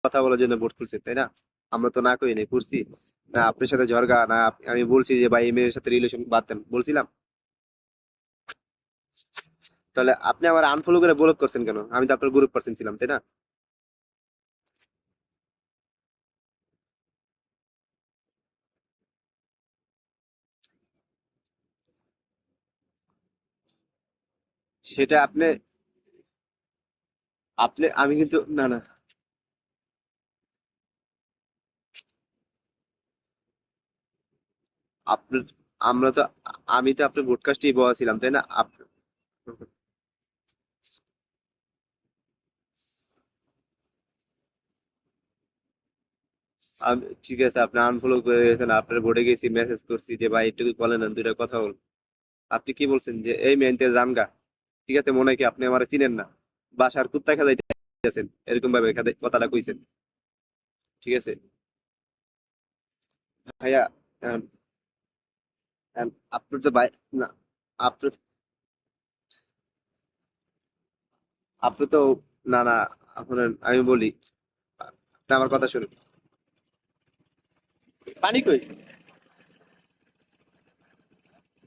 কথা বলার জন্য বোট খুলছেন, তাই না? আমরা তো না করি নাই, করছি না আপনার সাথে ঝগড়া, না আমি বলছি যে ভাই এই মেয়ের সাথে রিলেশন বাদ দেন বলছিলাম? তাহলে আপনি আমার আনফলো করে ব্লক করছেন কেন? আমি তো আপনার গ্রুপ পার্সন ছিলাম, তাই না? সেটা আপনি আপনি আমি কিন্তু না না আপনার আমরা তো আমি তো আপনার ব্রডকাস্টেই বলা ছিলাম, তাই না? আমি ঠিক আছে, আপনি আনফলো করে গেছেন, আপনার বোর্ডে গেছি, মেসেজ করছি যে ভাই একটু বলেন না, দুইটা কথা বল। আপনি কি বলছেন যে এই মেনতে জানগা? ঠিক আছে, মনে হয় কি আপনি আমার চিনেন না, বাসার কুত্তা খেলাইতেছেন, এরকম ভাবে কথাটা কইছেন। ঠিক আছে ভাইয়া, এখন এখন আপনি তো ভাই না, আপনি আপনি তো না না, আপনার আমি বলি, আপনি আমার কথা শুনুন। পানি কই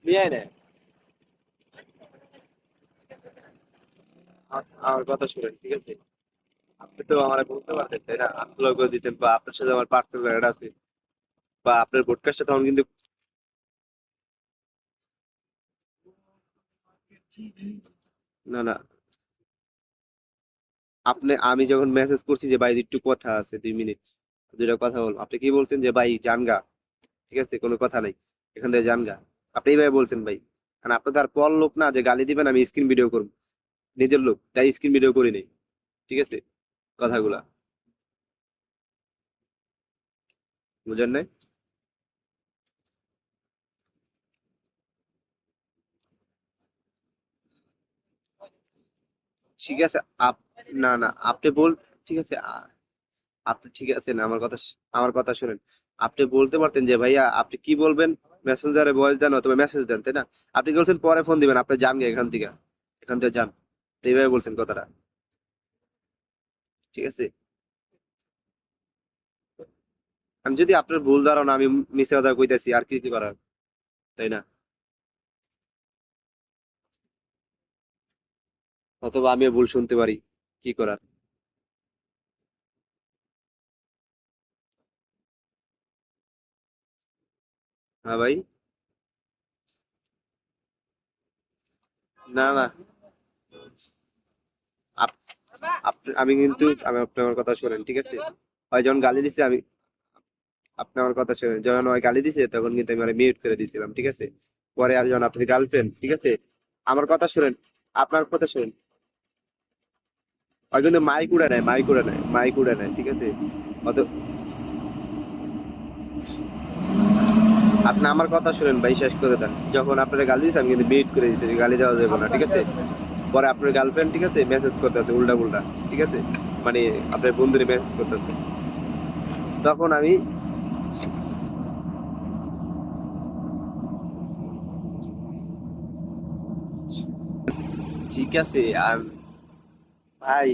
নিয়ে নেয়, আমার কথা শুনেন, ঠিক আছে? আপনি তো আমার বলতে পারতেন, তাই না? আনফলো করে দিতেন, বা আপনার সাথে আমার পার্সোনাল আছে, বা আপনার পডকাস্টটা তখন কিন্তু না না, আমি যখন মেসেজ করছি যে ভাই একটু কথা আছে 2 মিনিট, দুইটা কথা বল, আপনি কি বলছেন যে ভাই জানগা, ঠিক আছে কোনো কথা নাই, এখান থেকে জানগা। আপনি এইভাবে বলছেন ভাই, কারণ আপনি তার পর লোক না যে গালি দিবেন আমি স্ক্রিন ভিডিও করবো, নিজের লোক তাই স্ক্রিন ভিডিও করি নাই। ঠিক আছে, কথাগুলা বুঝেন নাই? ঠিক আছে, আপ না না আপনি বল, ঠিক আছে আপনি ঠিক আছে না, আমার কথা শুনেন। আপনি বলতে পারতেন যে ভাইয়া আপনি কি বলবেন, মেসেঞ্জারে ভয়েস দেন অথবা মেসেজ দেন, তাই না? আপনি কি বলছেন পরে ফোন দিবেন, আপনি যান গে এখান থেকে যান, এইভাবে বলছেন কথাটা। ঠিক আছে, আমি যদি আপনার ভুল ধারণা, আমি মিশে কথা কইতাছি আর কি কি করার, তাই না? অথবা আমিও ভুল শুনতে পারি, কি করার? হ্যাঁ ভাই। না না, আপ- আমি আপনি আমার কথা শোনেন, ঠিক আছে? হয় যখন গালি দিছে আমি, আপনি আমার কথা শোনেন, যখন ওই গালি দিছে তখন কিন্তু আমি মিউট করে দিয়েছিলাম, ঠিক আছে? পরে আর যখন আপনি গার্লফ্রেন্ড, ঠিক আছে, আমার কথা শুনেন, আপনার কথা শুনেন, ওই কিন্তু মাইক উড়ে নেয়, ঠিক আছে? অত আপনি আমার কথা শুনেন ভাই, শেষ করে দেন। যখন আপনার গালি দিছে আমি কিন্তু মিউট করে দিয়েছি, গালি দেওয়া যাবে না, ঠিক আছে? পরে আপনার গার্লফ্রেন্ড, ঠিক আছে, মেসেজ করতেছে উল্টা উল্টা, ঠিক আছে, মানে আপনার বন্ধুরে মেসেজ করতেছে, তখন আমি ঠিক আছে। আর ভাই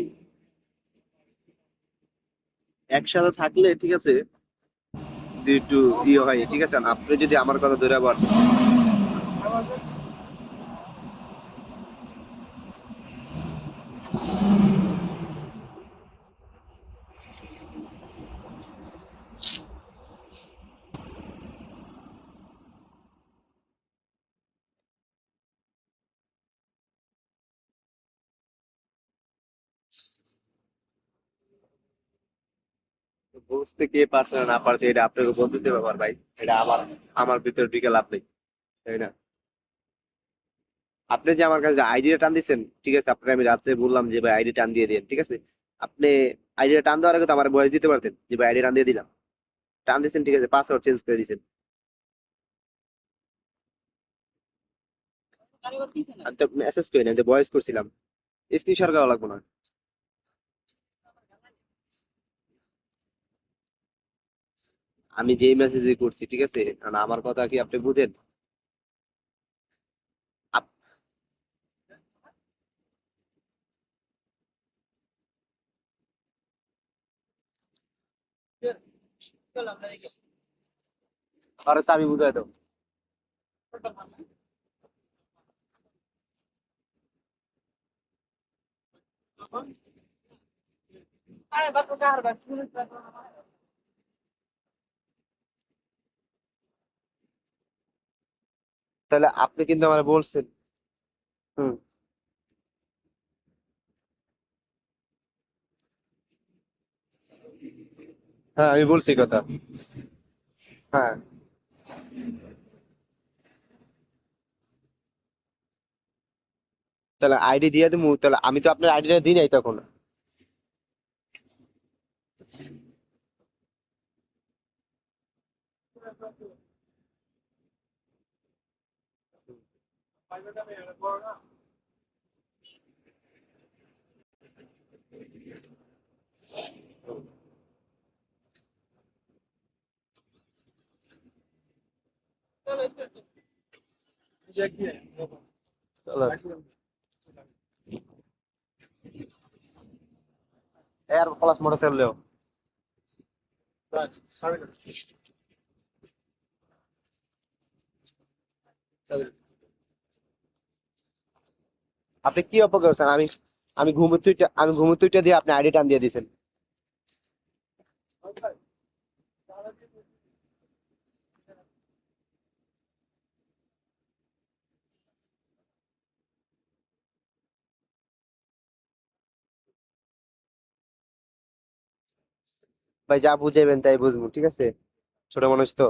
একসাথে থাকলে, ঠিক আছে, একটু ইয়ে হয়, ঠিক আছে? আপনি যদি আমার কথা ধরে আবার বুঝতে, কে পারছে না না পারছে এটা আপনাকে বলতে দিতে ব্যাপার ভাই, এটা আমার আমার ভিতরে ঢুকে লাভ নেই, তাই না? আপনি যে আমার কাছে আইডিয়া টান দিচ্ছেন, ঠিক আছে, আপনাকে আমি রাত্রে বললাম যে ভাই আইডি টান দিয়ে দিন, ঠিক আছে? আপনি আইডিয়া টান দেওয়ার আগে তো আমার বয়স দিতে পারতেন যে ভাই আইডি টান দিয়ে দিলাম। টান দিচ্ছেন, ঠিক আছে, পাসওয়ার্ড চেঞ্জ করে দিচ্ছেন। আমি তো মেসেজ করি না, আমি তো ভয়েস করছিলাম, স্ক্রিনশট করা লাগবে না। আমি যেই মেসেজ করছি, ঠিক আছে, কারণ আমার কথা কি আপনি বুঝেন? আপ- আরে চাবি বুঝাই দাও। তাহলে আপনি কিন্তু আমার বলছেন। হুম। হ্যাঁ আমি বলছি কথা। হ্যাঁ, তাহলে আইডি দিয়ে দিবো, তাহলে আমি তো আপনার আইডিটা দিই নাই তখন। চলো, এর প্লাস মোটরসাইকেল লেও। আপনি কি অপেক্ষা করছেন? আমি ঘুমুতুইটা দিয়ে আপনি আইডি টান দিয়ে দিয়েছেন। ভাই যা বুঝাইবেন তাই বুঝবো, ঠিক আছে? ছোট মানুষ তো।